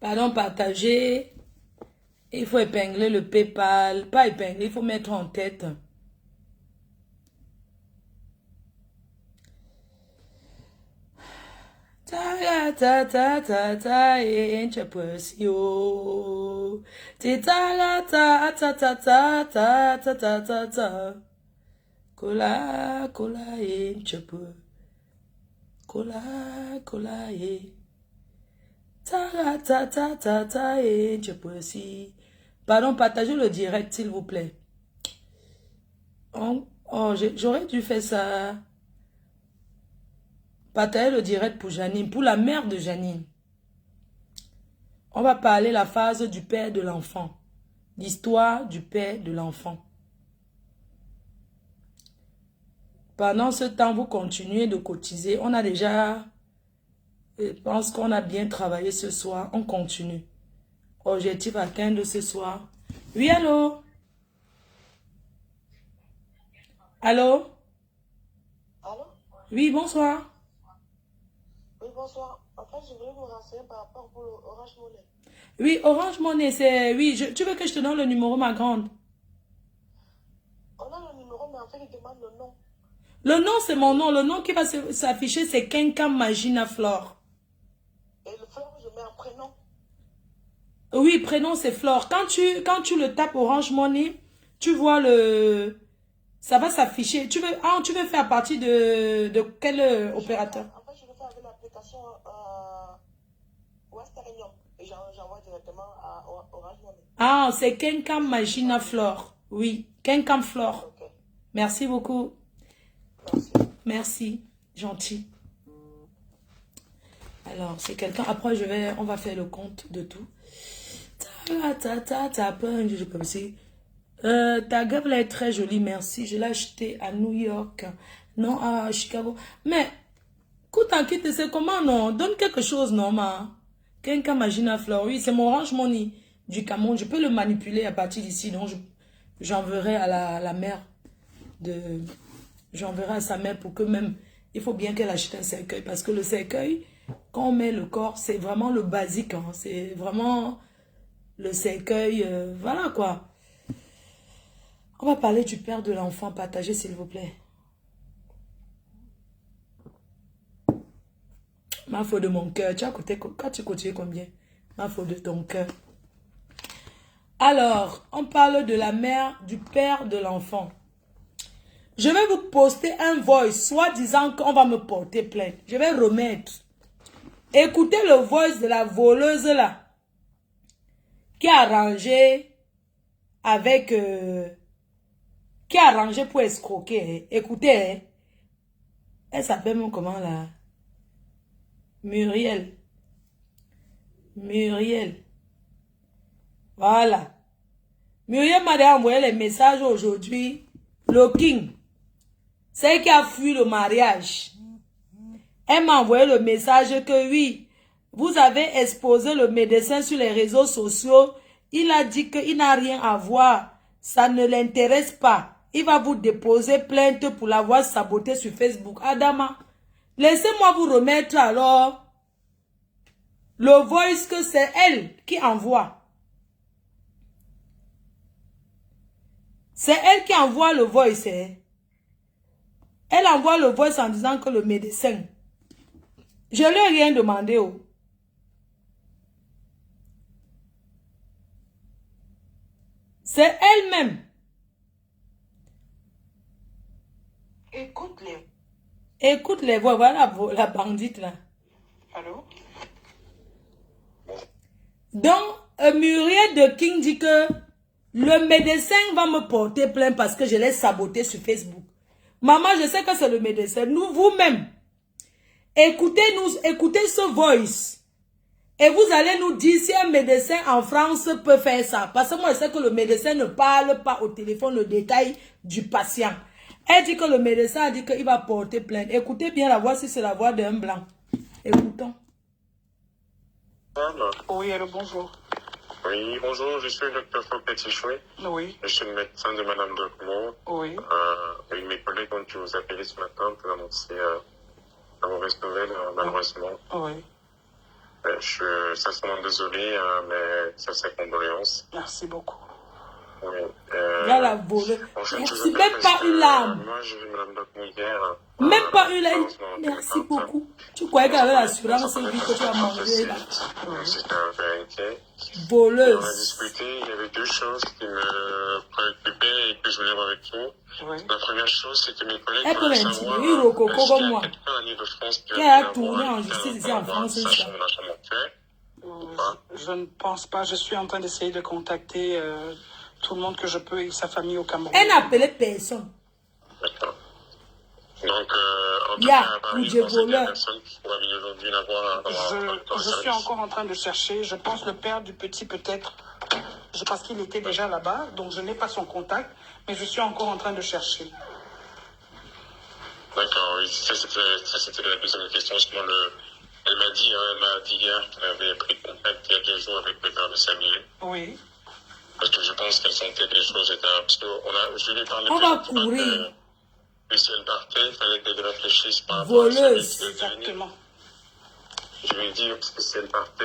Pardon, partager. Il faut épingler le PayPal. Pas épingler, il faut mettre en tête. Ta ta ta ta ta enche pues yo. Ti ta ta ta ta ta ta ta ta ta ta. Kola kola enche pues. Kola kola e. Ta ta ta ta ta enche pues. Pardon, partagez le direct s'il vous plaît. Oh, j'aurais dû faire ça. Partagez le direct pour Janine, pour la mère de Janine. On va parler la phase du père de l'enfant. L'histoire du père de l'enfant. Pendant ce temps, vous continuez de cotiser. On a déjà, je pense qu'on a bien travaillé ce soir. On continue. Objectif atteindre ce soir. Oui, allô? Allô? Allô? Oui, bonsoir. Oui, bonsoir. En fait, je voulais vous renseigner par rapport pour Orange Money. Oui, Orange Money, c'est... Oui, tu veux que je te donne le numéro, ma grande? On a le numéro, mais en fait, il demande le nom. Le nom, c'est mon nom. Le nom qui va s'afficher, c'est Kenka Magina Flore. Et le fleur, je mets un prénom. Oui, prénom, c'est Flore. Quand tu le tapes Orange Money, tu vois le... Ça va s'afficher. Tu veux faire partie de quel opérateur? En fait, je le fais avec l'application Western Union. Et j'envoie directement à Orange Money. Ah, c'est Kenkam Magina Flore. Oui, Kenkam Flore. Ok. Merci beaucoup. Merci. Merci, gentil. Alors, c'est quelqu'un... Après, on va faire le compte de tout. Je peux aussi... ta gueule là est très jolie, merci. Je l'ai acheté à New York, non à Chicago. Mais, écoute, en quitte, c'est comment, non? Donne quelque chose, non, ma? Quelqu'un Magina Flore, oui, c'est mon Orange Money du Cameroun. Je peux le manipuler à partir d'ici, donc j'enverrai à la mère de... J'enverrai à sa mère pour que même... Il faut bien qu'elle achète un cercueil, parce que le cercueil, quand on met le corps, c'est vraiment le basique, hein. C'est vraiment le cercueil, voilà quoi. On va parler du père de l'enfant. Partagez, s'il vous plaît. Ma faute de mon cœur. Quand tu continues combien? Ma faute de ton cœur. Alors, on parle de la mère, du père de l'enfant. Je vais vous poster un voice, soit disant qu'on va me porter plainte. Je vais remettre. Écoutez le voice de la voleuse là. Qui a arrangé avec... qui a arrangé pour escroquer. Hein. Écoutez, hein. Elle s'appelle comment là? Muriel. Muriel. Voilà. Muriel m'a envoyé les messages aujourd'hui. Le King. C'est elle qui a fui le mariage. Elle m'a envoyé le message que oui, vous avez exposé le médecin sur les réseaux sociaux. Il a dit qu'il n'a rien à voir. Ça ne l'intéresse pas. Il va vous déposer plainte pour l'avoir saboté sur Facebook. Adama, laissez-moi vous remettre alors le voice que c'est elle qui envoie. C'est elle qui envoie le voice. Hein. Elle envoie le voice en disant que le médecin. Je ne lui ai rien demandé. Oh. C'est elle-même. Écoute-les. Écoute les voix. Voilà la bandite là. Allô? Donc, Muriel de King dit que le médecin va me porter plainte parce que je l'ai saboté sur Facebook. Maman, je sais que c'est le médecin. Nous, vous-même, écoutez ce voice. Et vous allez nous dire si un médecin en France peut faire ça. Parce que moi, je sais que le médecin ne parle pas au téléphone le détail du patient. Elle dit que le médecin a dit qu'il va porter plainte. Écoutez bien la voix si c'est la voix d'un blanc. Écoutons. Oui, allô, bonjour. Oui, bonjour, je suis le docteur Fopetichoué. Oui. Je suis le médecin de Madame Docmo. Oui. Et mes collègues ont dû vous appeler ce matin pour annoncer la mauvaise nouvelle, malheureusement. Oui. Je suis sincèrement désolé, mais ça, c'est condoléances. Merci beaucoup. Oui. Regarde la volée. En fait, je Merci, vous appelle même parce pas que, une larme. moi, j'ai vu Mme Docmou hier. Même pas une larme. malheureusement, au Merci téléphone. beaucoup. Tu croyais qu'avec l'assurance, On vie s'en que tu as connaît mangé là. pas. C'était un peu inquiet. Et on a Voleuse. discuté, il y avait deux choses qui me préoccupaient et que je voulais voir avec vous. Oui. La première chose, c'est que mes collègues Elle peut voulaient l'intimider. savoir Oui, Rococo est-ce qu'il y comme a moi. quelqu'un à l'Île-de-France qui Qui va a venir tourné voir en justice ici en par rapport à France, c'est sa ça. chambre, la chambre actuelle. Je ne pense pas. Je suis en train d'essayer de contacter tout le monde que je peux et sa famille au Cameroun. Elle n'a appelé personne. D'accord. Donc, en tout Ya, cas, à Paris, Oudje je pense qu'il y a voleur. personne qui pourra venir aujourd'hui la voir dans le Je suis service. encore en train de chercher. Je pense le père du petit peut-être. Parce qu'il était déjà là-bas, donc je n'ai pas son contact, mais je suis encore en train de chercher. D'accord, oui, ça c'était la deuxième question. Justement, elle m'a dit hier qu'elle avait pris contact il y a 2 jours avec le père de Samuel. Oui. Parce que je pense qu'elle sentait que les choses étaient... Parce que je lui ai parlé On va plusieurs fois courir. que si elle partait, il fallait qu'elle réfléchisse par rapport à sa vie Voleuse. qui devait venir. Exactement. Je lui ai dit, parce que si elle partait,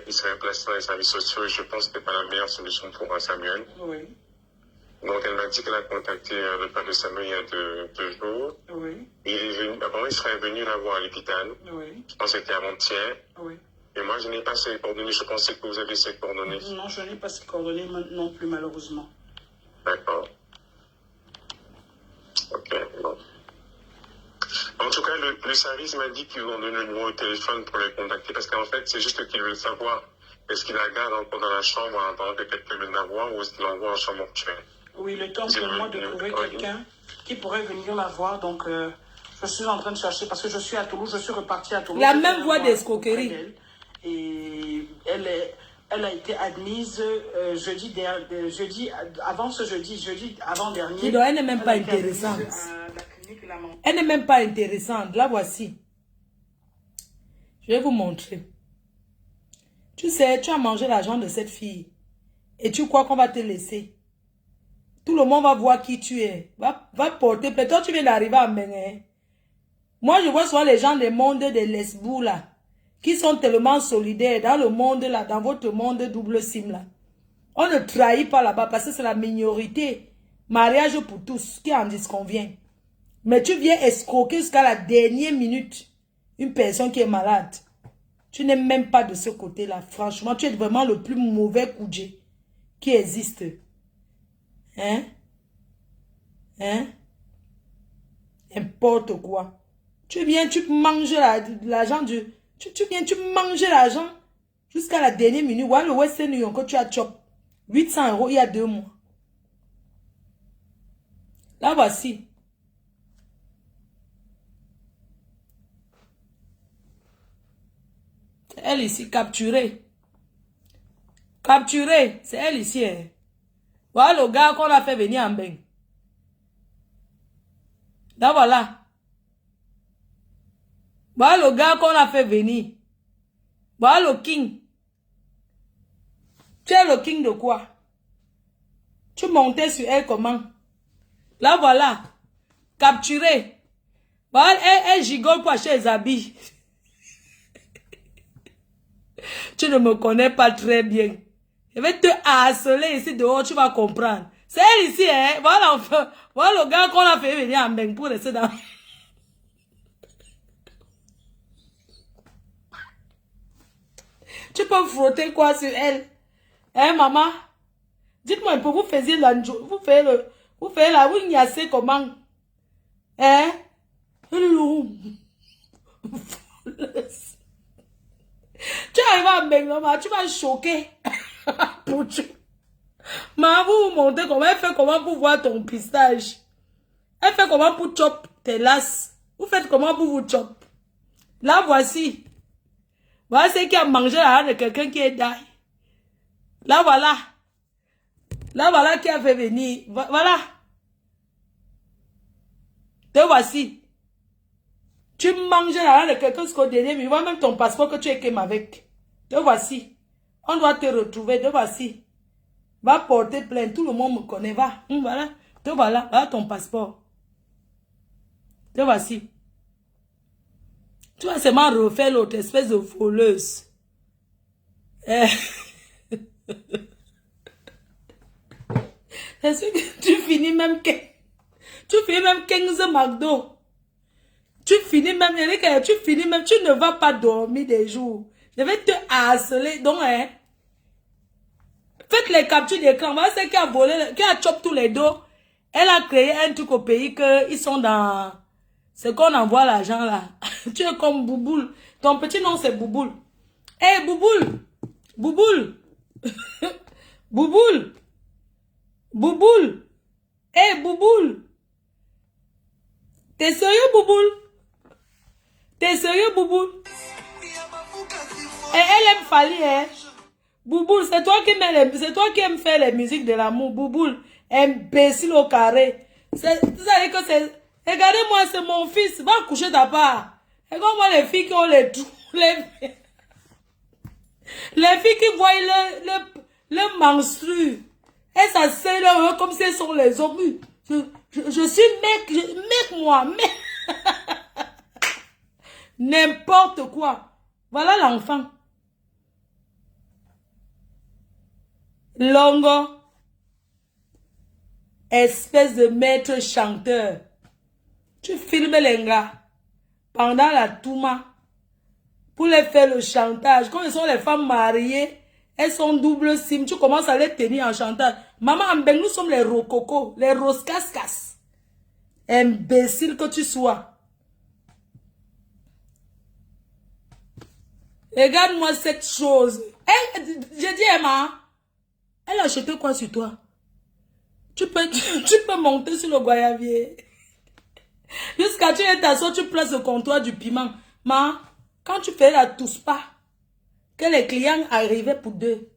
il serait placé dans les services sociaux et je pense que ce n'est pas la meilleure solution pour Samuel. Oui. Donc elle m'a dit qu'elle a contacté le père de Samuel il y a 2 jours. Oui. Et il est venu, avant il serait venu la voir à l'hôpital. Oui. Je pense que c'était avant-hier. Oui. Et moi je n'ai pas ses coordonnées, je pensais que vous avez ses coordonnées. Non, je n'ai pas ses coordonnées non plus, malheureusement. D'accord. Ok, bon. En tout cas, le service m'a dit qu'ils ont donné le numéro de téléphone pour les contacter parce qu'en fait, c'est juste qu'ils veulent savoir est-ce qu'il la garde encore dans la chambre en attendant que quelqu'un vienne la voir ou est-ce qu'il l'envoie en chambre mortuaire. Oui, le temps pour moi de trouver quelqu'un qui pourrait venir la voir. Donc, je suis en train de chercher parce que je suis à Toulouse, je suis repartie à Toulouse. La même voie d'escroquerie. Et elle a été admise jeudi avant ce jeudi avant-dernier. Elle n'est même pas intéressante. Elle n'est même pas intéressante. La voici. Je vais vous montrer. Tu sais, tu as mangé l'argent de cette fille. Et tu crois qu'on va te laisser. Tout le monde va voir qui tu es. Va porter plainte. Toi, tu viens d'arriver à Mbeng. Moi, je vois souvent les gens des mondes des lesbos là. Qui sont tellement solidaires dans le monde là. Dans votre monde double sim là. On ne trahit pas là-bas parce que c'est la minorité. Mariage pour tous qui en disconvient. Mais tu viens escroquer jusqu'à la dernière minute une personne qui est malade. Tu n'es même pas de ce côté-là. Franchement, tu es vraiment le plus mauvais Koudjé qui existe. Hein? Hein? N'importe quoi. Tu viens, tu manges l'argent du... Tu viens, tu manges l'argent jusqu'à la dernière minute. Ouais, le Western Union que tu as chop. 800 € il y a 2 mois. Là, voici. C'est elle ici, capturée. Capturée, c'est elle ici. Hein. Voilà le gars qu'on a fait venir en Mbeng. Là, voilà. Voilà le gars qu'on a fait venir. Voilà le king. Tu es le king de quoi? Tu montais sur elle comment? Là, voilà. Capturée. Voilà, elle gigole pour acheter les habits. Tu ne me connais pas très bien. Je vais te harceler ici dehors, tu vas comprendre. C'est elle ici, hein. Voilà, enfin, voilà le gars qu'on a fait venir en Mbeng pour rester dans... Tu peux frotter quoi sur elle? Hein, maman? Dites-moi un peu, vous faisiez l'anjo, vous faites la wignassée comment? Hein? Tu arrives à Mbeng, tu vas choquer. Maman, vous montez comment elle fait comment pour voir ton pistage. Elle fait comment pour chop tes lasses. Vous faites comment pour vous chop. Là, voici. Voilà ce qui a mangé la de quelqu'un qui est die. Là, voilà. Là, voilà qui a fait venir. Voilà. Te voici. Tu manges la de quelqu'un jusqu'au dernier, mais vois même ton passeport que tu écris avec. Te voici. On doit te retrouver. Te voici. Va porter plainte. Tout le monde me connaît. Va. Voilà. Te voilà. Voilà ton passeport. Te voici. Tu vas seulement refaire l'autre espèce de voleuse. Eh, c'est sûr que tu finis même 15 McDo. Tu finis même, tu ne vas pas dormir des jours. Je vais te harceler. Donc, hein, faites les captures d'écran. Voilà celle qui a volé, qui a chopé tous les dos. Elle a créé un truc au pays qu'ils sont dans... C'est qu'on envoie l'argent là. Tu es comme Bouboule. Ton petit nom c'est Bouboule. Eh hey, Bouboule. Bouboule. Bouboule. Bouboule. Eh hey, Bouboule. T'es sérieux Bouboule? T'es sérieux Bouboule? Et elle aime Fali, hein? Bouboule, c'est toi qui aimes faire les musiques de l'amour. Bouboule, imbécile au carré. Ça veut dire que c'est... Regardez-moi, c'est mon fils. Va coucher ta part. Regarde-moi les filles qui ont les trous. Les filles qui voient le menstru. Et ça c'est là comme si elles sont les hommes. Je suis mec, moi. N'importe quoi. Voilà l'enfant. Longo. Espèce de maître chanteur. Tu filmes les gars pendant la Touma pour les faire le chantage. Quand ils sont les femmes mariées, elles sont double sim. Tu commences à les tenir en chantage. Maman, nous sommes les rococos, les roscascas. Imbécile que tu sois. Regarde-moi cette chose. J'ai dit Emma, elle a acheté quoi sur toi? Tu peux monter sur le goyavier. Jusqu'à tu es t'asseoir, tu places le comptoir du piment. Mais quand tu fais la touspa, que les clients arrivaient pour deux,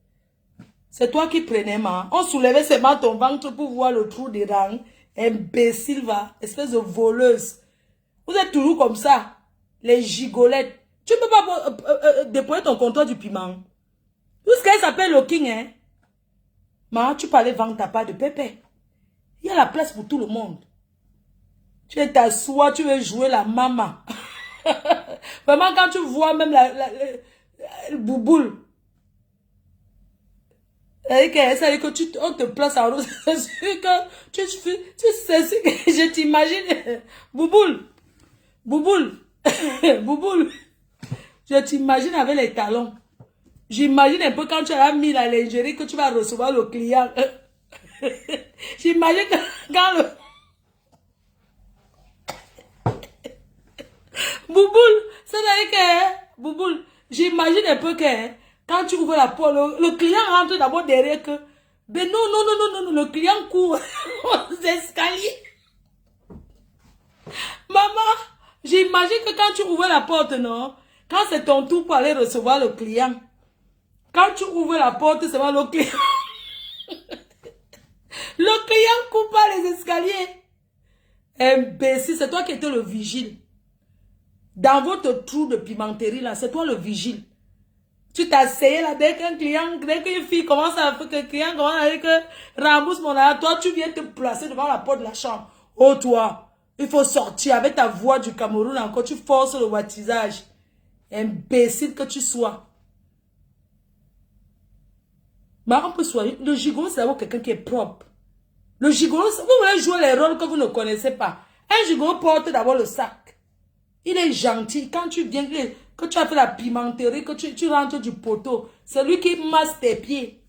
c'est toi qui prenais, ma. On soulevait seulement ton ventre pour voir le trou dedans. Imbécile, va. Espèce de voleuse. Vous êtes toujours comme ça. Les gigolettes. Tu ne peux pas déployer ton comptoir du piment. Jusqu'à elle s'appelle le king, hein. Ma, tu peux aller vendre ta part de pépé. Il y a la place pour tout le monde. Tu es t'assois, tu veux jouer la maman. Vraiment, quand tu vois même le bouboule, ça veut dire que on te place en rose. C'est sûr que tu sais ce que je t'imagine. Bouboule, bouboule, bouboule. Je t'imagine avec les talons. J'imagine un peu quand tu as mis la lingerie que tu vas recevoir le client. J'imagine que quand le... Bouboule, c'est-à-dire que, Bouboule, j'imagine un peu que quand tu ouvres la porte, le client rentre d'abord derrière que, ben non, le client court aux escaliers. Maman, j'imagine que quand tu ouvres la porte, non, quand c'est ton tour pour aller recevoir le client, quand tu ouvres la porte, c'est pas le client. Le client coupe pas les escaliers. Imbécile, c'est toi qui étais le vigile. Dans votre trou de pimenterie, là, c'est toi le vigile. Tu t'asseyais là, dès qu'un client, dès qu'une fille commence à faire que le client commence à dire que rembourse mon argent, toi, tu viens te placer devant la porte de la chambre. Oh, toi, il faut sortir avec ta voix du Cameroun encore, tu forces le wattisage. Imbécile que tu sois. Mais on peut soigner. Le gigolo, c'est d'abord quelqu'un qui est propre. Le gigolo, vous voulez jouer les rôles que vous ne connaissez pas. Un gigolo porte d'abord le sac. Il est gentil. Quand tu viens, que tu as fait la pimenterie, que tu rentres du poteau, c'est lui qui masse tes pieds.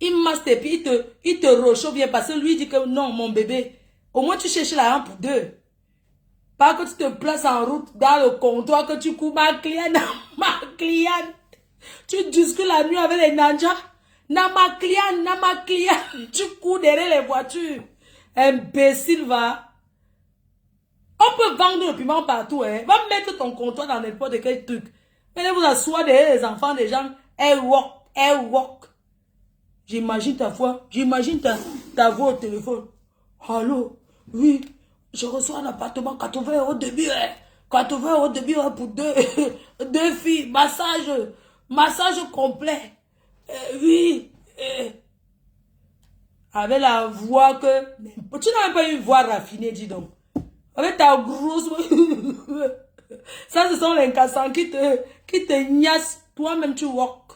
Il masse tes pieds, il te rechauffe bien parce que lui dit que non, mon bébé, au moins tu cherches la pour deux. Pas que tu te places en route dans le comptoir, que tu cours ma cliente, ma cliente. Tu discutes la nuit avec les ninjas. Na ma cliente. Tu cours derrière les voitures. Imbécile, va. On peut vendre le piment partout, hein. Va mettre ton comptoir dans n'importe quel truc. Venez vous asseoir derrière les enfants des gens. Elle walk. J'imagine ta voix. J'imagine ta voix au téléphone. Allô? Oui. Je reçois un appartement 80 € début, hein. 80 € début, hein, pour deux filles. Massage complet. Oui. Avec la voix que... Tu n'as même pas une voix raffinée, dis donc. Avec ta grosse... Ça, ce sont les cassants qui te gnassent Toi-même, tu walk.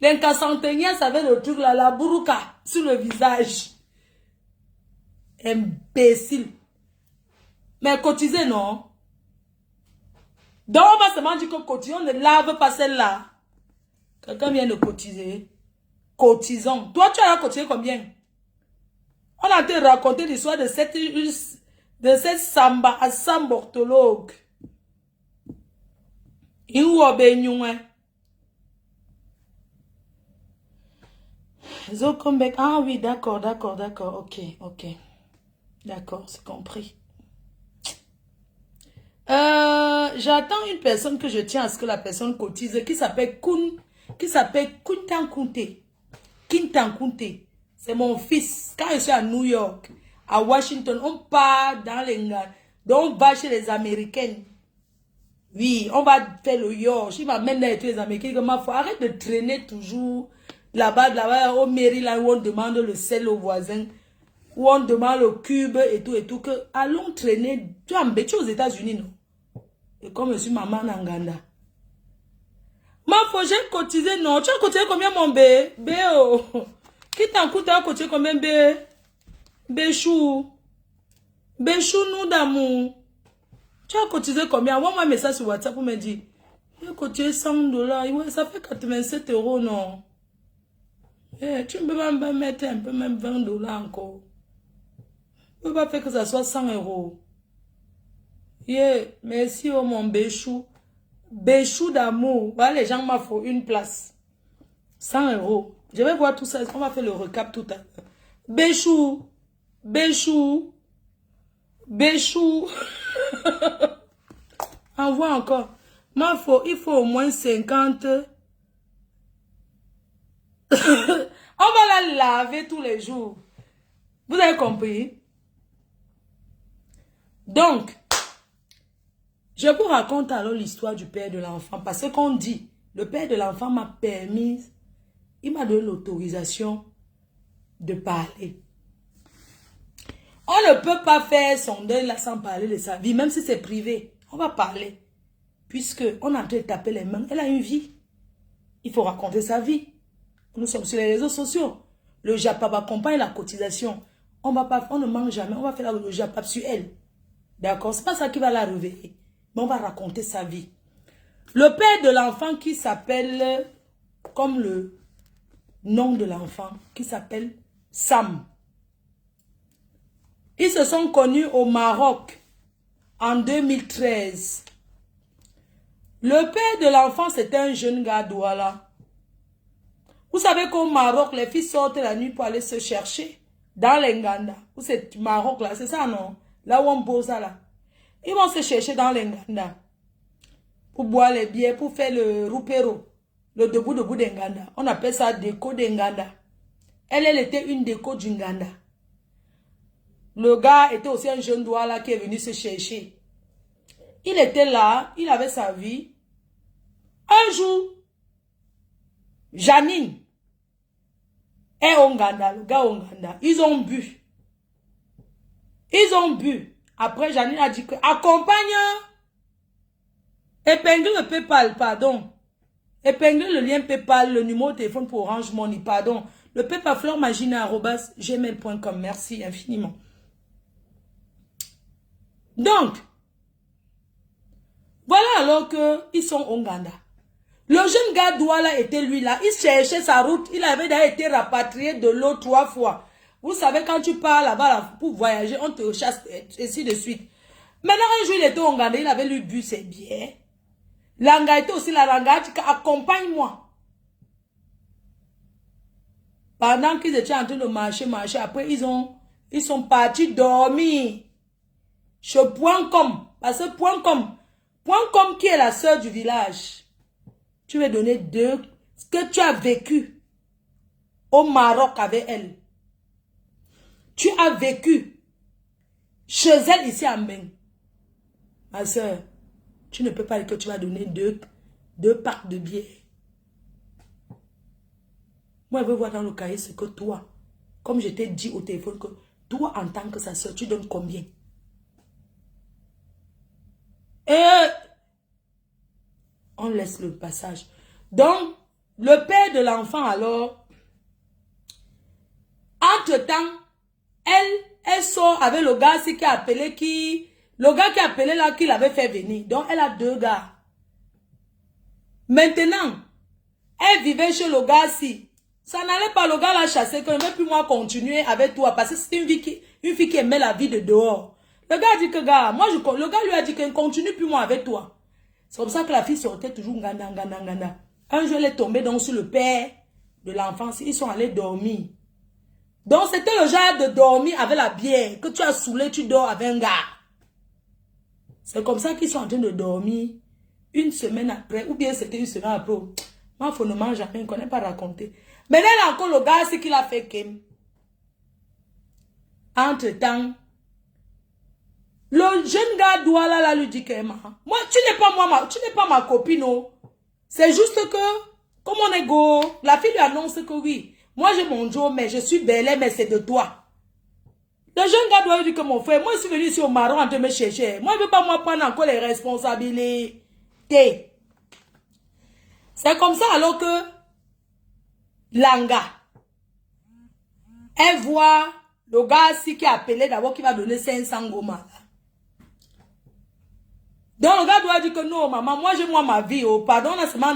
L'incacentenaire, ça avait le truc là, la bourouka sur le visage. Imbécile. Mais cotiser, non. Donc, on va seulement dire que cotiser, on ne lave pas celle-là. Quelqu'un vient de cotiser. Cotisons. Toi, tu as cotisé combien? On a te raconté l'histoire de cette sambortologue. Il ou obényouin. Zokombek. Ah oui, d'accord. Ok. D'accord, c'est compris. J'attends une personne que je tiens à ce que la personne cotise, qui s'appelle Kuntankunte. Kintankunte. C'est mon fils. Quand je suis à New York, à Washington, on part dans les gars. Donc, on va chez les Américaines. Oui, on va faire le York. Il m'amène dans les Américains. Il faut arrête de traîner toujours là-bas, au Maryland, où on demande le sel aux voisins, où on demande le cube et tout, que allons traîner. Tu es embêté aux États-Unis, non? Et comme je suis maman Nanganda. Faut j'ai cotisé, non? Tu as cotisé combien, mon bé? Béo. Qui t'en coûte à cotiser combien, bé? Béchou. Béchou, nous d'amour. Tu as cotisé combien? Envoie-moi un message sur WhatsApp pour me dire. J'ai cotisé $100. Ouais, ça fait 87 €, non? Eh, tu ne peux même pas mettre un peu, même $20 encore. Tu ne peux pas faire que ça soit 100 €. Yeah, merci, oh mon Béchou. Béchou d'amour. Voilà, les gens m'ont fait une place. 100 €. Je vais voir tout ça. On va faire le recap tout à l'heure. Béchou. Béchou. Béchou. Envoie encore. Il faut au moins 50. On va la laver tous les jours. Vous avez compris? Donc, je vous raconte alors l'histoire du père de l'enfant. Parce qu'on dit, le père de l'enfant m'a permis, il m'a donné l'autorisation de parler. On ne peut pas faire son deuil là sans parler de sa vie, même si c'est privé. On va parler. Puisque on est en train de taper les mains, elle a une vie. Il faut raconter sa vie. Nous sommes sur les réseaux sociaux. Le JAPAP accompagne la cotisation. On ne mange jamais. On va faire le JAPAP sur elle. D'accord? C'est pas ça qui va la réveiller. Mais on va raconter sa vie. Le père de l'enfant qui s'appelle, comme le nom de l'enfant, qui s'appelle Sam. Ils se sont connus au Maroc en 2013. Le père de l'enfant, c'était un jeune gars Douala. Vous savez qu'au Maroc, les filles sortent la nuit pour aller se chercher dans l'Enganda. Où c'est Maroc là, c'est ça non? Là où on bosse là. Ils vont se chercher dans l'Enganda pour boire les bières, pour faire le roupero, le debout d'Enganda. On appelle ça déco d'Enganda. Elle était une déco d'Enganda. Le gars était aussi un jeune Douala qui est venu se chercher. Il était là, il avait sa vie. Un jour, Janine et Onganda, le gars Onganda, ils ont bu. Après, Janine a dit que accompagne, épingle le PayPal, pardon. Épingle le lien PayPal, le numéro de téléphone pour Orange Money, pardon. Le PayPal fleurmagina@gmail.com. Merci infiniment. Donc, voilà alors qu'ils sont Onganda. Le jeune gars Douala était lui là. Il cherchait sa route. Il avait déjà été rapatrié de l'eau 3 fois. Vous savez, quand tu pars là-bas là, pour voyager, on te chasse, et ainsi de suite. Maintenant, un jour, il était au Nganda. Il avait lui bu ses bières. Langa était aussi là. Langa dit accompagne-moi. Pendant qu'ils étaient en train de marcher. Après, ils sont partis dormir. Chez Point.com. Parce que Point.com qui est la sœur du village. Tu vas donner ce que tu as vécu au Maroc avec elle. Tu as vécu chez elle ici à Mbeng. Ma soeur, tu ne peux pas dire que tu vas donner deux packs de bière. Moi, je veux voir dans le cahier ce que toi, comme je t'ai dit au téléphone, que toi, en tant que sa soeur, tu donnes combien? Et on laisse le passage. Donc, le père de l'enfant, alors, entre-temps, elle sort avec le gars qui a appelé le gars qui a appelé là, qui l'avait fait venir. Donc, elle a 2 gars. Maintenant, elle vivait chez le gars si. Ça n'allait pas, le gars l'a chassé, qu'il ne veut plus moi continuer avec toi, parce que c'est une fille qui aimait la vie de dehors. Le gars a dit que, le gars lui a dit qu'il ne continue plus moi avec toi. C'est comme ça que la fille sortait toujours nganda. Un jour, elle est tombée donc sur le père de l'enfant. Ils sont allés dormir. Donc, c'était le genre de dormir avec la bière. Que tu as saoulé, tu dors avec un gars. C'est comme ça qu'ils sont en train de dormir. Une semaine après, ou bien c'était une semaine après. Moi, il faut ne manger jamais, je ne connais pas raconter. Mais là, encore le gars, c'est qu'il a fait Kim. Entre-temps, le jeune gars doit là lui dire que moi, tu n'es pas ma copine, non. C'est juste que, comme on est go, la fille lui annonce que oui, moi j'ai mon job, mais je suis belle, mais c'est de toi. Le jeune gars doit lui dire que mon frère, moi je suis venu ici au Maroc en train de me chercher. Moi je ne veux pas moi prendre encore les responsabilités. C'est comme ça alors que Langa, elle voit le gars qui a appelé d'abord qui va donner 500 goma. Donc le gars doit dire que non maman, moi j'ai ma vie, oh pardon, là seulement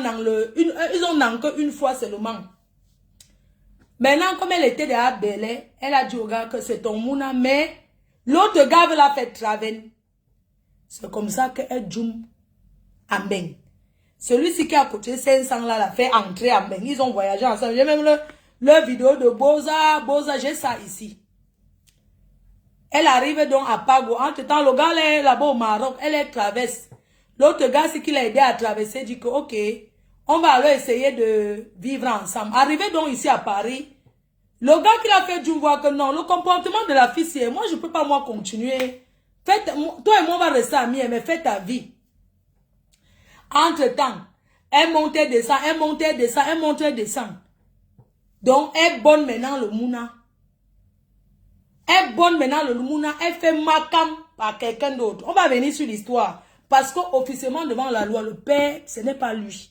ils ont nan que une fois seulement. Maintenant comme elle était déjà belle, elle a dit au gars que c'est ton mouna, mais l'autre gars veut la faire travailler. C'est comme ça qu'elle joue en Beng. Celui-ci qui a coûté 500 là l'a fait entrer en Beng. Ils ont voyagé ensemble. J'ai même le vidéo de Boza, j'ai ça ici. Elle arrive donc à Pago. Entre-temps, le gars est là-bas au Maroc. Elle est traverse. L'autre gars, c'est qui l'a aidé à traverser, dit que, ok, on va alors essayer de vivre ensemble. Arrivé donc ici à Paris, le gars qui l'a fait du voit que non, le comportement de la fille, c'est, moi, je ne peux pas, moi, continuer. Toi et moi, on va rester amis, mais fais ta vie. Entre-temps, elle montait, descend, elle montait, descend, elle montait, descend. Donc, elle bonne maintenant le mouna. Elle bonne maintenant le mouna, elle fait macam par quelqu'un d'autre. On va venir sur l'histoire. Parce qu'officiellement, devant la loi, le père, ce n'est pas lui.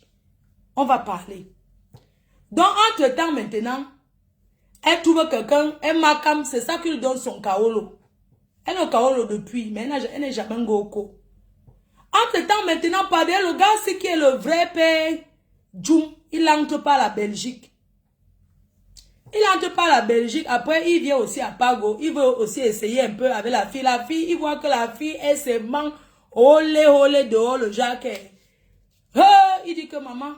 On va parler. Donc, entre-temps, maintenant, elle trouve quelqu'un, elle macam, c'est ça qui lui donne son kaolo. Elle est au kaolo depuis, mais elle n'est jamais ngoko. Entre-temps, maintenant, pardon, le gars, c'est qui est le vrai père, Djoum, il n'entre pas à la Belgique. Il n'entre pas à la Belgique. Après, il vient aussi à Pago. Il veut aussi essayer un peu avec la fille. La fille, il voit que la fille, elle se manque. Olé, dehors, le Jacques. Il dit que maman,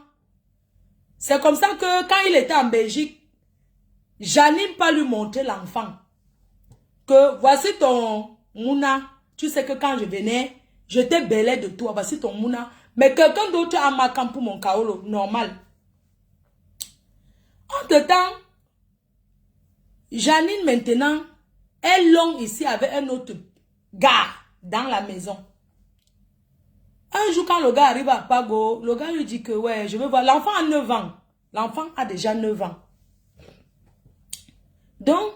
c'est comme ça que quand il était en Belgique, Janine pas lui montrer l'enfant. Que voici ton mouna. Tu sais que quand je venais, je t'ai belé de toi. Voici ton mouna. Mais quelqu'un d'autre a ma camp pour mon kaolo. Normal. Entre-temps, Janine maintenant, elle longe ici avec un autre gars dans la maison. Un jour quand le gars arrive à Pago, le gars lui dit que ouais, je veux voir. L'enfant a 9 ans. L'enfant a déjà 9 ans. Donc,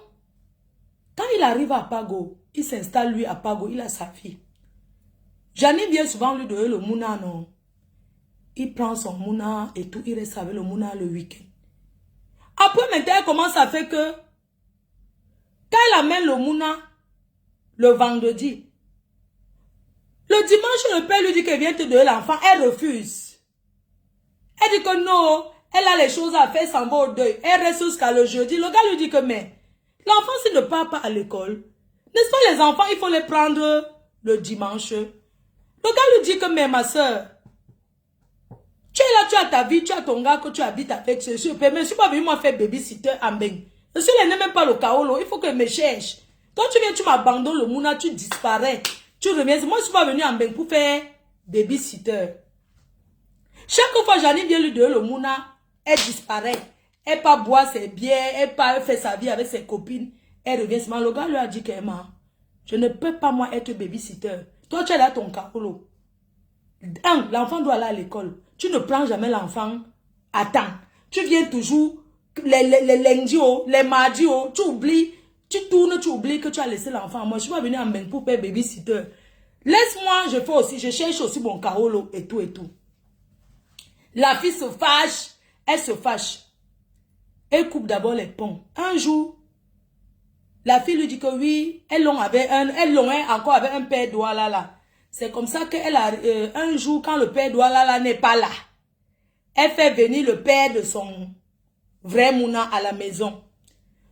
quand il arrive à Pago, il s'installe lui à Pago, il a sa fille. Janine vient souvent lui donner le mouna, non. Il prend son mouna et tout, il reste avec le mouna le week-end. Après maintenant, elle commence à faire que quand elle amène le mouna le vendredi, le dimanche, le père lui dit qu'elle vient te donner l'enfant. Elle refuse. Elle dit que non, elle a les choses à faire, s'en va au deuil. Elle reste jusqu'à le jeudi. Le gars lui dit que mais l'enfant s'il ne part pas à l'école, n'est-ce pas les enfants, il faut les prendre le dimanche. Le gars lui dit que mais ma soeur, tu es là, tu as ta vie, tu as ton gars que tu habites avec. Je suis mais je ne suis pas venu moi faire babysitter en Beng. Je suis là, même pas le kaolo, il faut que je me cherche. Toi tu viens, tu m'abandonnes le mouna, tu disparais. Tu reviens. Moi je suis pas venu en Beng pour faire babysitter. Chaque fois Janine vient lui donner le mouna, elle disparaît. Elle part boire ses bières, elle fait sa vie avec ses copines. Elle revient seulement. Le gars lui a dit qu'Emma, je ne peux pas moi être babysitter. Toi tu es là ton kaolo. L'enfant doit aller à l'école. Tu ne prends jamais l'enfant à temps. Tu viens toujours les lundis, les mardis, tu oublies, tu tournes, tu oublies que tu as laissé l'enfant. Moi, je suis pas venue en Beng pour faire babysitter. Laisse-moi, je cherche aussi mon kaolo et tout et tout. La fille se fâche. Elle se fâche. Elle coupe d'abord les ponts. Un jour, la fille lui dit que oui, elle l'ont encore avec un père Douala. C'est comme ça qu'elle a, un jour, quand le père Douala n'est pas là, elle fait venir le père de son vrai Mouna à la maison.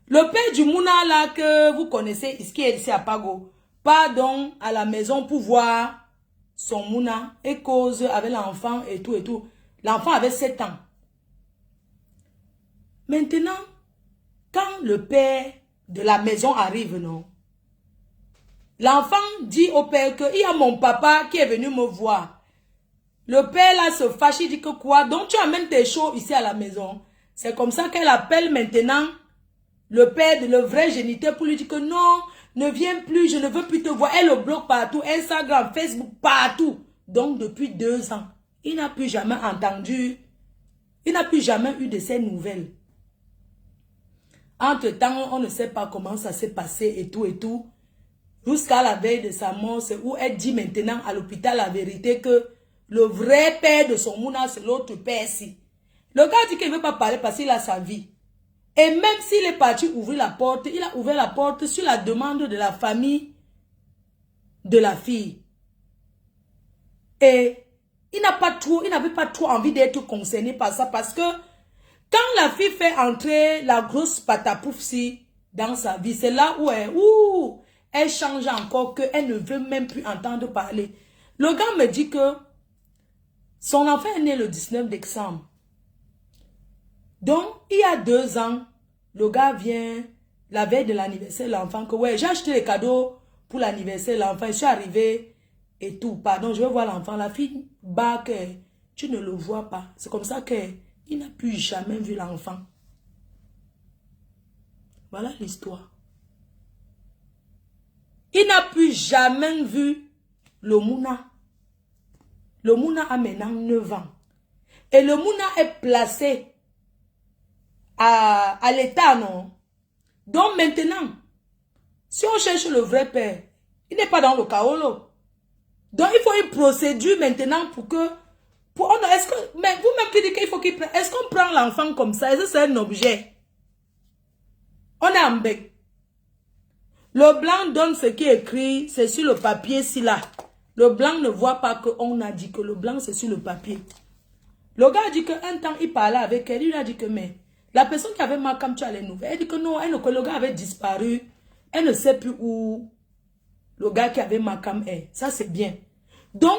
Le père du Mouna là que vous connaissez, qui est ici à Pago, part donc à la maison pour voir son Mouna et cause avec l'enfant et tout et tout. L'enfant avait 7 ans. Maintenant, quand le père de la maison arrive, non, l'enfant dit au père que il y a mon papa qui est venu me voir. Le père là se fâche, il dit que quoi? Donc tu amènes tes choses ici à la maison. C'est comme ça qu'elle appelle maintenant le père de le vrai géniteur pour lui dire que non, ne viens plus, je ne veux plus te voir. Elle le bloque partout, Instagram, Facebook, partout. Donc depuis 2 ans, il n'a plus jamais entendu, il n'a plus jamais eu de ces nouvelles. Entre-temps, on ne sait pas comment ça s'est passé et tout et tout. Jusqu'à la veille de sa mort, c'est où elle dit maintenant à l'hôpital la vérité que le vrai père de son Mouna, c'est l'autre père-ci. Le gars dit qu'il ne veut pas parler parce qu'il a sa vie. Et même s'il est parti ouvrir la porte, il a ouvert la porte sur la demande de la famille de la fille. Et il n'avait pas trop envie d'être concerné par ça parce que quand la fille fait entrer la grosse patapoufsi dans sa vie, c'est là où elle change encore, qu'elle ne veut même plus entendre parler. Le gars me dit que son enfant est né le 19 décembre. Donc, il y a 2 ans, le gars vient, la veille de l'anniversaire de l'enfant, que ouais, j'ai acheté les cadeaux pour l'anniversaire de l'enfant, je suis arrivé et tout. Pardon, je veux voir l'enfant. La fille bat que tu ne le vois pas. C'est comme ça qu'il n'a plus jamais vu l'enfant. Voilà l'histoire. Il n'a plus jamais vu le Mouna. Le Mouna a maintenant 9 ans. Et le Mouna est placé à l'état, non? Donc maintenant, si on cherche le vrai père, il n'est pas dans le Kaolo. Donc il faut une procédure maintenant pour que... mais vous-même qui dites qu'il faut qu'il prenne... Est-ce qu'on prend l'enfant comme ça? Est-ce que c'est un objet? On est en bec. Le blanc donne ce qui est écrit, c'est sur le papier, si là. Le blanc ne voit pas qu'on a dit que le blanc c'est sur le papier. Le gars a dit qu'un temps il parlait avec elle, il a dit que mais la personne qui avait Makam, tu as les nouvelles, elle dit que non, le gars avait disparu, elle ne sait plus où le gars qui avait Makam est. Ça c'est bien. Donc,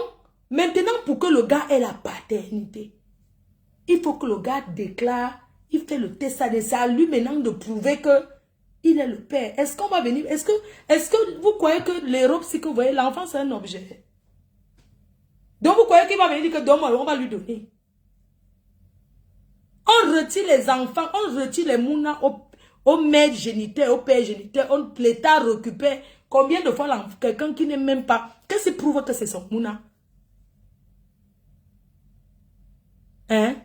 maintenant pour que le gars ait la paternité, il faut que le gars déclare, il fait le test, c'est à lui maintenant de prouver que il est le père. Est-ce qu'on va venir? Est-ce que vous croyez que l'Europe, si que vous voyez, l'enfant, c'est un objet? Donc vous croyez qu'il va venir dire que donne-moi, on va lui donner. On retire les enfants, on retire les mounas au mère géniteur, au père géniteur, l'État récupère. Combien de fois quelqu'un qui n'est même pas, qu'est-ce qui prouve que c'est son mouna? Hein?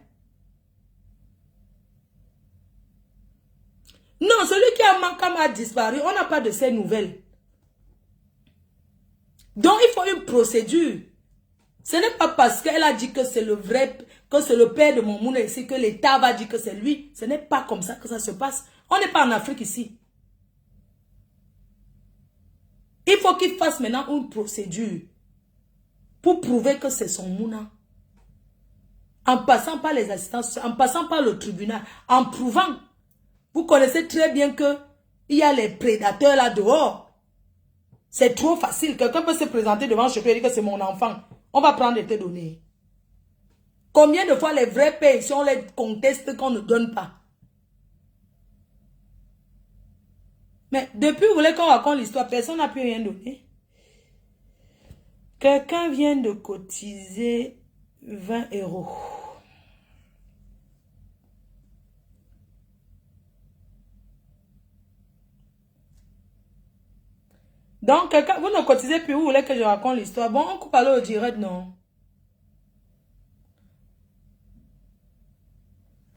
Non, celui qui a Makam a disparu, on n'a pas de ces nouvelles. Donc, il faut une procédure. Ce n'est pas parce qu'elle a dit que c'est le vrai, que c'est le père de mon mouna ici, que l'État va dire que c'est lui. Ce n'est pas comme ça que ça se passe. On n'est pas en Afrique ici. Il faut qu'il fasse maintenant une procédure pour prouver que c'est son mouna. En passant par les assistances, en passant par le tribunal, en prouvant. Vous connaissez très bien que il y a les prédateurs là dehors. C'est trop facile. Quelqu'un peut se présenter devant le chauffeur et dire que c'est mon enfant. On va prendre tes données. Combien de fois les vrais pères ici, on les conteste qu'on ne donne pas? Mais depuis, vous voulez qu'on raconte l'histoire, personne n'a pu rien donner. Quelqu'un vient de cotiser 20 €. Donc, vous ne cotisez plus, vous voulez que je raconte l'histoire. Bon, on coupe alors au direct, non?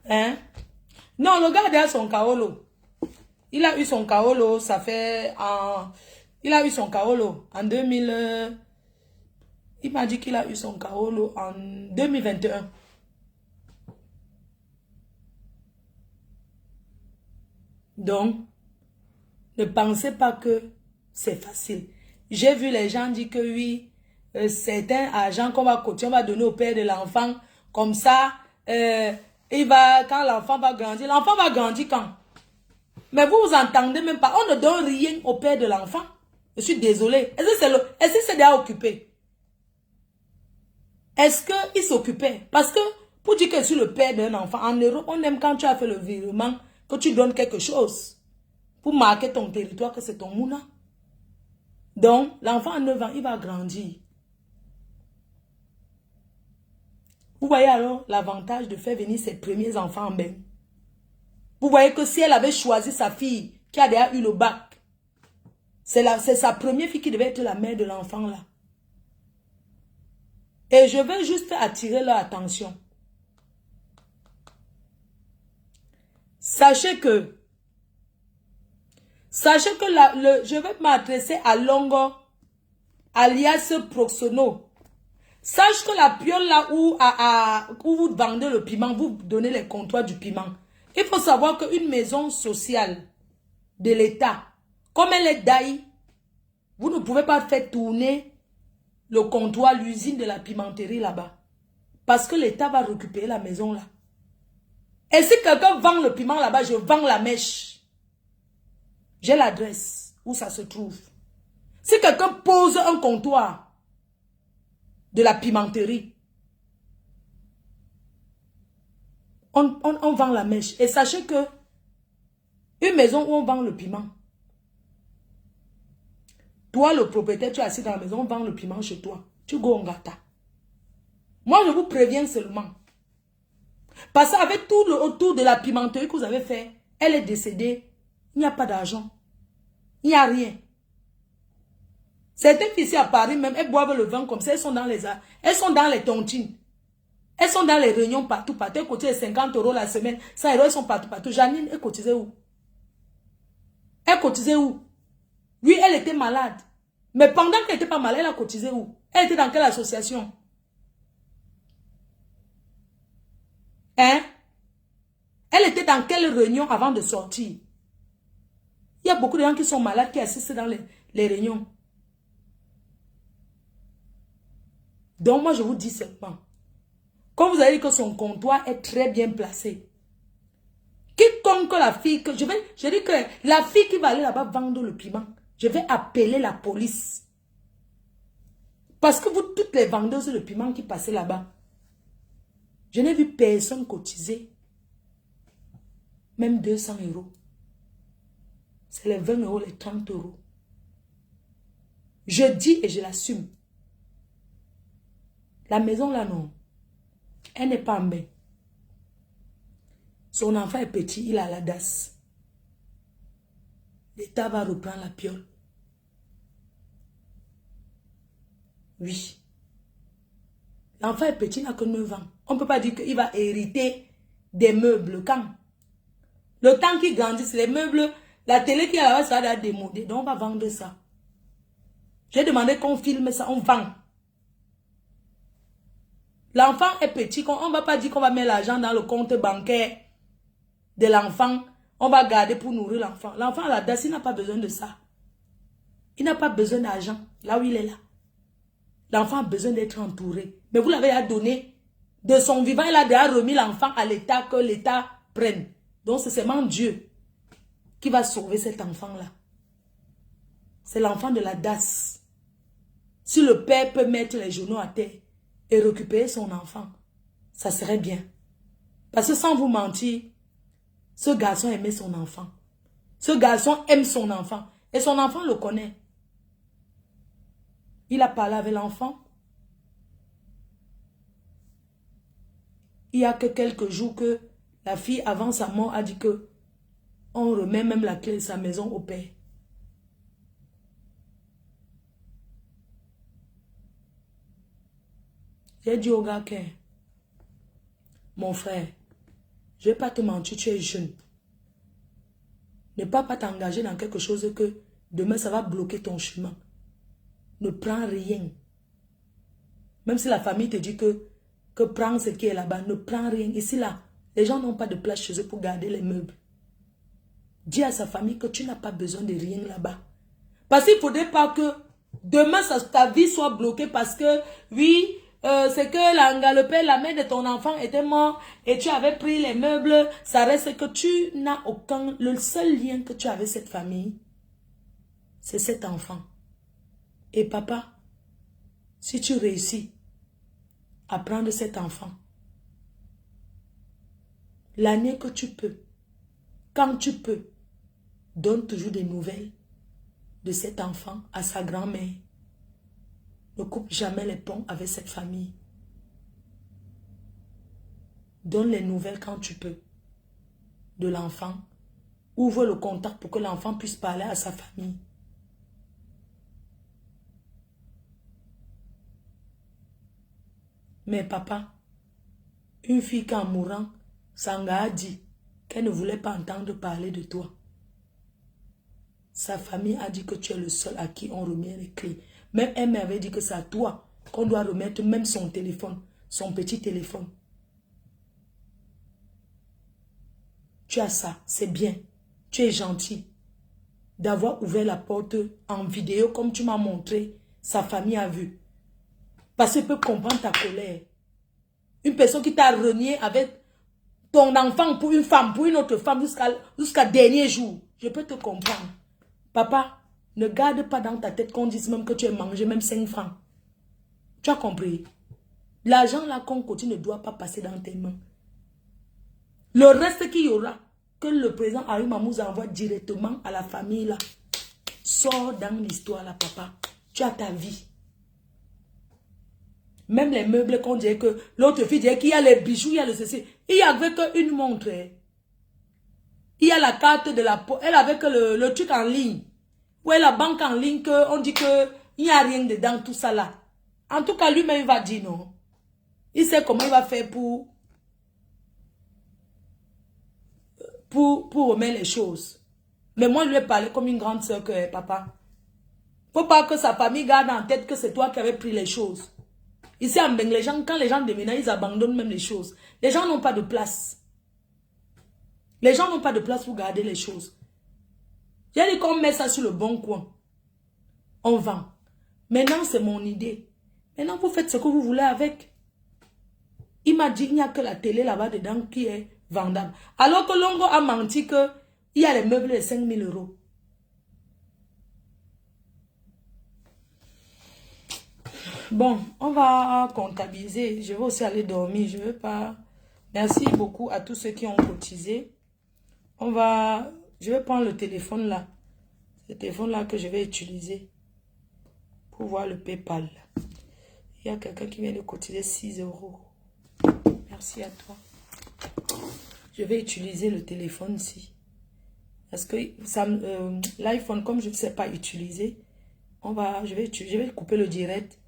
Hein? Non, le gars a son kaolo. Il a eu son kaolo, ça fait en... Il a eu son kaolo en 2000... Il m'a dit qu'il a eu son kaolo en 2021. Donc, ne pensez pas que c'est facile. J'ai vu les gens dire que oui, certains argent qu'on va cotiser, on va donner au père de l'enfant. Comme ça, quand l'enfant va grandir quand? Mais vous vous entendez même pas. On ne donne rien au père de l'enfant. Je suis désolée. Est-ce que c'est déjà occupé? Est-ce qu'il s'occupait? Parce que pour dire que je suis le père d'un enfant, en Europe, on aime quand tu as fait le virement, que tu donnes quelque chose. Pour marquer ton territoire, que c'est ton mouna. Donc, l'enfant à 9 ans, il va grandir. Vous voyez alors l'avantage de faire venir ses premiers enfants en bain. Vous voyez que si elle avait choisi sa fille, qui a déjà eu le bac, c'est sa première fille qui devait être la mère de l'enfant là. Et je veux juste attirer leur attention. Sachez que je vais m'adresser à Longo, alias Proxono. Sache que la piole là où vous vendez le piment, vous donnez les comptoirs du piment. Il faut savoir qu'une maison sociale de l'État, comme elle est d'Aïe, vous ne pouvez pas faire tourner le comptoir, l'usine de la pimenterie là-bas. Parce que l'État va récupérer la maison là. Et si quelqu'un vend le piment là-bas, je vends la mèche. J'ai l'adresse où ça se trouve. Si quelqu'un pose un comptoir de la pimenterie, on vend la mèche. Et sachez que une maison où on vend le piment, toi le propriétaire, tu es assis dans la maison, on vend le piment chez toi. Tu go en gata. Moi je vous préviens seulement. Parce qu'avec tout le autour de la pimenterie que vous avez fait, elle est décédée. Il n'y a pas d'argent. Il n'y a rien. Certaines filles ici à Paris, même, elles boivent le vin comme ça. Elles sont dans les tontines. Elles sont dans les réunions partout. Elles cotisent 50 € la semaine. 100 €, elles sont partout. Janine, elle cotisait où? Elle cotisait où? Oui, elle était malade. Mais pendant qu'elle n'était pas malade, elle a cotisé où? Elle était dans quelle association? Hein? Elle était dans quelle réunion avant de sortir? Il y a beaucoup de gens qui sont malades qui assistent dans les réunions. Donc moi je vous dis seulement, quand vous avez dit que son comptoir est très bien placé, quiconque la fille que je dis que la fille qui va aller là-bas vendre le piment, je vais appeler la police. Parce que vous, toutes les vendeuses de piment qui passaient là-bas, je n'ai vu personne cotiser même 200 €. C'est les 20 €, les 30 €. Je dis et je l'assume. La maison là, non. Elle n'est pas en bain. Son enfant est petit, il a la DAS. L'État va reprendre la piole. Oui. L'enfant est petit, il n'a que 9 ans. On ne peut pas dire qu'il va hériter des meubles. Quand? Le temps qu'il grandisse, les meubles, la télé qui est là-bas, ça va démoder. Donc on va vendre ça. J'ai demandé qu'on filme ça, on vend. L'enfant est petit, on ne va pas dire qu'on va mettre l'argent dans le compte bancaire de l'enfant. On va garder pour nourrir l'enfant. L'enfant, la DAS, il n'a pas besoin de ça. Il n'a pas besoin d'argent, là où il est là. L'enfant a besoin d'être entouré. Mais vous l'avez donné. De son vivant, il a déjà remis l'enfant à l'État, que l'État prenne. Donc c'est seulement Dieu qui va sauver cet enfant-là. C'est l'enfant de la DAS. Si le père peut mettre les genoux à terre et récupérer son enfant, ça serait bien. Parce que sans vous mentir, ce garçon aimait son enfant. Ce garçon aime son enfant. Et son enfant le connaît. Il a parlé avec l'enfant. Il y a que quelques jours que la fille, avant sa mort, a dit que on remet même la clé de sa maison au père. J'ai dit au gars que, mon frère, je ne vais pas te mentir, tu es jeune. Ne pas t'engager dans quelque chose que demain ça va bloquer ton chemin. Ne prends rien. Même si la famille te dit que prends ce qui est là-bas, ne prends rien. Ici là, les gens n'ont pas de place chez eux pour garder les meubles. Dis à sa famille que tu n'as pas besoin de rien là-bas. Parce qu'il ne faudrait pas que demain, ta vie soit bloquée parce que, oui, c'est que le père, la mère de ton enfant était mort et tu avais pris les meubles. Ça reste que tu n'as aucun... Le seul lien que tu as avec cette famille, c'est cet enfant. Et papa, si tu réussis à prendre cet enfant, l'année que tu peux, quand tu peux, donne toujours des nouvelles de cet enfant à sa grand-mère. Ne coupe jamais les ponts avec cette famille. Donne les nouvelles quand tu peux de l'enfant. Ouvre le contact pour que l'enfant puisse parler à sa famille. Mais papa, une fille qui en mourant, Sanga a dit qu'elle ne voulait pas entendre parler de toi. Sa famille a dit que tu es le seul à qui on remet les clés. Même elle m'avait dit que c'est à toi qu'on doit remettre même son téléphone, son petit téléphone. Tu as ça, c'est bien. Tu es gentil d'avoir ouvert la porte en vidéo comme tu m'as montré. Sa famille a vu. Parce qu'elle peut comprendre ta colère. Une personne qui t'a renié avec ton enfant pour une femme, pour une autre femme jusqu'à dernier jour. Je peux te comprendre. Papa, ne garde pas dans ta tête qu'on dise même que tu as mangé même 5 francs. Tu as compris? L'argent là qu'on continue ne doit pas passer dans tes mains. Le reste qu'il y aura, que le président Harry Mamouze envoie directement à la famille là, sort dans l'histoire là, papa. Tu as ta vie. Même les meubles qu'on dirait que l'autre fille dirait qu'il y a les bijoux, il y a le ceci. Il y avait qu'une montre. Il y a la carte de la poste. Elle avait que le truc en ligne. Ouais, la banque en ligne, on dit que il n'y a rien dedans, tout ça là. En tout cas, lui-même, il va dire non. Il sait comment il va faire pour remettre les choses. Mais moi, je lui ai parlé comme une grande soeur que papa. Faut pas que sa famille garde en tête que c'est toi qui avais pris les choses. Ici, en Beng, quand les gens déménagent, ils abandonnent même les choses. Les gens n'ont pas de place. Les gens n'ont pas de place pour garder les choses. J'ai dit qu'on met ça sur le bon coin. On vend. Maintenant, c'est mon idée. Maintenant, vous faites ce que vous voulez avec. Il m'a dit qu'il n'y a que la télé là-bas dedans qui est vendable. Alors que Longo a menti qu'il y a les meubles de 5 000 €. Bon, on va comptabiliser. Je vais aussi aller dormir. Je ne veux pas... Merci beaucoup à tous ceux qui ont cotisé. Je vais prendre le téléphone là. Le téléphone là que je vais utiliser pour voir le PayPal. Il y a quelqu'un qui vient de cotiser 6 €. Merci à toi. Je vais utiliser le téléphone ici. Parce que l'iPhone, comme je ne sais pas utiliser, je vais couper le direct.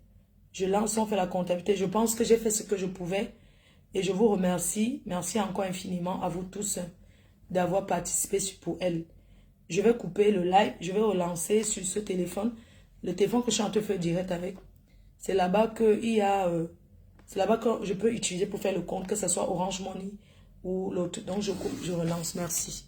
Je lance, on fait la comptabilité. Je pense que j'ai fait ce que je pouvais. Et je vous remercie. Merci encore infiniment à vous tous d'avoir participé pour elle. Je vais couper le live. Je vais relancer sur ce téléphone. Le téléphone que je suis en train de faire direct avec. C'est là-bas que c'est là-bas que je peux utiliser pour faire le compte, que ce soit Orange Money ou l'autre. Donc je coupe, je relance. Merci.